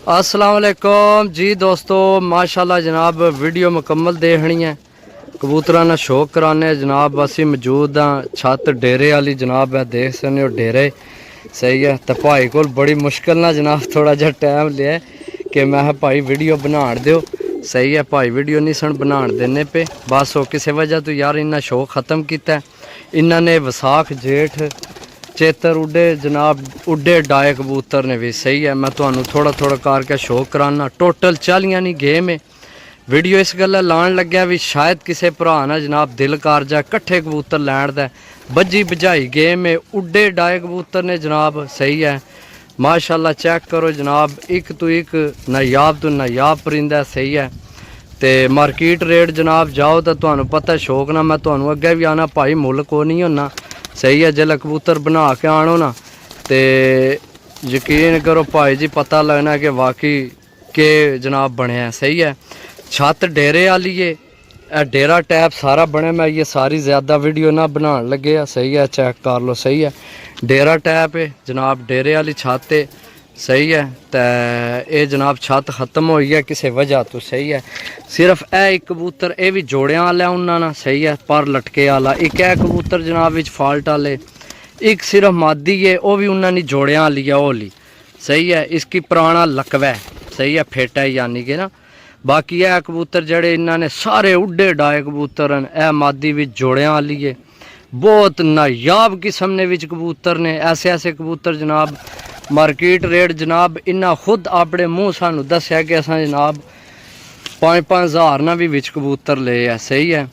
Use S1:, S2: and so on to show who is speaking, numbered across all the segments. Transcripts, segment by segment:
S1: अस्सलाम वालेकुम जी दोस्तों, माशाल्लाह जनाब वीडियो मुकम्मल देखनी है। कबूतरां ना शौक कराने जनाब। असी मौजूद हाँ छत डेरे वाली जनाब है, देख सकते हो डेरे सही है। तो भाई को बड़ी मुश्किल ना जनाब थोड़ा जहा टाइम लिया कि मैं भाई वीडियो बना दो सही है। भाई वीडियो नहीं सन बना देने पे, बस वो किसी वजह तो यार इन्ना शौक ख़त्म किया। इन्होंने विसाख जेठ चेतर उड्डे जनाब उड्डे डाए कबूतर ने भी सही है। मैं तो थोड़ा थोड़ा करके शौक कराना। टोटल 40 नहीं गेम है। वीडियो इस गल लान लग्या भी शायद किसी भरा ना जनाब दिल कर जाए कट्ठे कबूतर लैन दा। बज्जी बजाई गेम है, उड्डे डाए कबूतर ने जनाब सही है। माशाल्लाह चेक करो जनाब, एक तो एक नायाब परिंदा सही है। तो मार्केट रेट जनाब जाओ तो तुहानू पता शौक ना मैं तुहानू अगे भी आना भाई मुल को नहीं होना सही है। जिसले कबूतर बना के आनो ना तो यकीन करो भाई जी पता लगना कि वाकई के जनाब बनया सही है। छत डेरे वाली है, डेरा टैप सारा बने। मैं ये सारी ज़्यादा वीडियो ना बनाने लगे सही है, चेक कर लो सही है। डेरा टैप है जनाब, डेरे वाली छत है सही है। तो ये जनाब छत खत्म हो है किसी वजह तो सही है। सिर्फ एक कबूतर ये भी जोड़िया वाला उन्होंने सही है, पर लटके वाला एक है कबूतर जनाब विच फॉल्ट वाले। एक सिर्फ मादी है, वह भी उन्होंने जोड़िया वाली है ओली सही है। इसकी पुराना लकवा है सही है, फेटा है यानी कि ना। बाकी है कबूतर जड़े इन्होंने सारे उड्डे डाए कबूतर हैं। यह मादी भी जोड़िया वाली है, बहुत नायाब किस्म ने विच कबूतर ने। ऐसे ऐसे कबूतर जनाब मार्केट रेट जनाब इन्ना खुद अपने मुँह सानू दस्या कि अस जनाब 5-5 हज़ार ना भी विच कबूतर ले है सही है।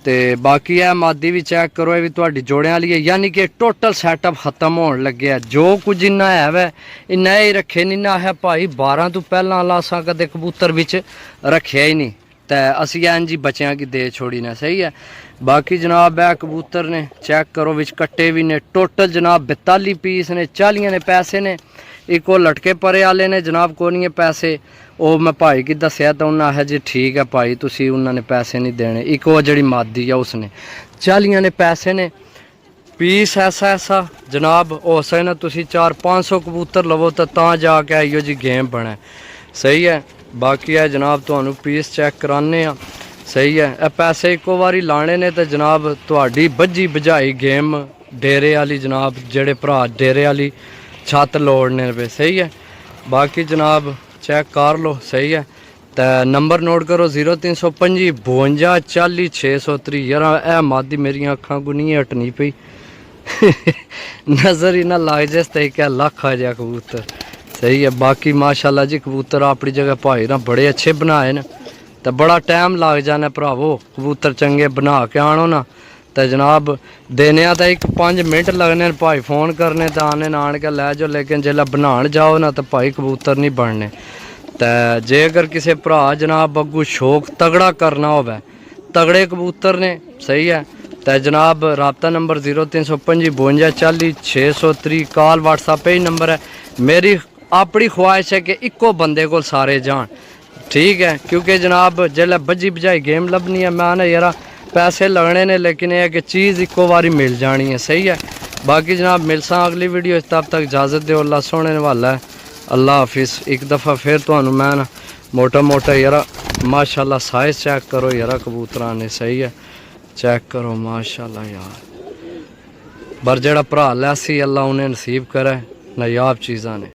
S1: तो बाकी है मादी भी चेक करो, ये भी तुहाडी जोड़ियां वाली है। यानी कि टोटल सैटअप खत्म होने लगे। जो कुछ इन्ना है वै इन्ना ही रखे नहीं ना है भाई। 12 तो पहला लासा कदे कबूतर विच रखे ही नहीं, तो असी एन जी बच्चों की दे छोड़ी ने सही है। बाकी जनाब है कबूतर ने चेक करो विच कट्टे भी ने। टोटल जनाब 42 पीस ने, 40 ने पैसे ने। एक वो लटके परे वाले ने जनाब को नहीं पैसे, वो मैं भाई की दसिया तो उन्हें आया जी ठीक है भाई तुसी उन्होंने पैसे नहीं देने। एक वो जी मादी है उसने 40 ने पैसे ने। पीस ऐसा जनाब हो सकना तुसी 400-500 कबूतर लवो तो जाके आइयो जी गेम बने सही है। बाकी है जनाब तो पीस चेक कराने सही है। ए पैसे एको बारी लाने ने तो जनाब तुहाडी बज्जी बजाई गेम डेरे वाली जनाब जेड़े भरा डेरे वाली छत लोड़ने पे सही है। बाकी जनाब चेक कर लो सही है। तो नंबर नोट करो 0325 52 40 630। यार ए मादी मेरी अखा को नहीं हटनी पई नज़र ही ना लग जाए तो क्या लख आ जाए कबूतर सही है। बाकी माशाल्लाह जी कबूतर अपनी जगह भाई ना बड़े अच्छे बनाए न। तो बड़ा टाइम लग जाना भरावो कबूतर चंगे बना के आनो ना तो जनाब देने तो एक 5 मिनट लगने भाई फोन करने तो आने आन के लै जाओ। लेकिन जिसले बनान जाओ ना तो भाई कबूतर नहीं बनने। तो जे अगर किसी भरा जनाब अगू शौक तगड़ा करना हो तगड़े कबूतर ने सही है। तो जनाब रबता नंबर 0325 52 40 630। कॉल व्हाट्सएप ही नंबर है। मेरी अपनी ख्वाहिश है कि इको बंदे को सारे जान ठीक है, क्योंकि जनाब जिसले बज्जी बजाई गेम लभनी है मैं ना यार पैसे लगने ने, लेकिन यह है कि चीज़ इको बारी मिल जानी है सही है। बाकी जनाब मिलसा अगली वीडियो, तब तक इजाज़त दो। अल्लाह सोने वाला है। अल्लाह हाफिज़। एक दफ़ा फिर तो मैं ना मोटा यार माशाल्लाह साइज चेक करो यार कबूतरां ने सही है। चेक करो माशाल्लाह यार। पर जेड़ा भरा लैसी अल्लाह उन्हें नसीब करे नायाब चीज़ां ने।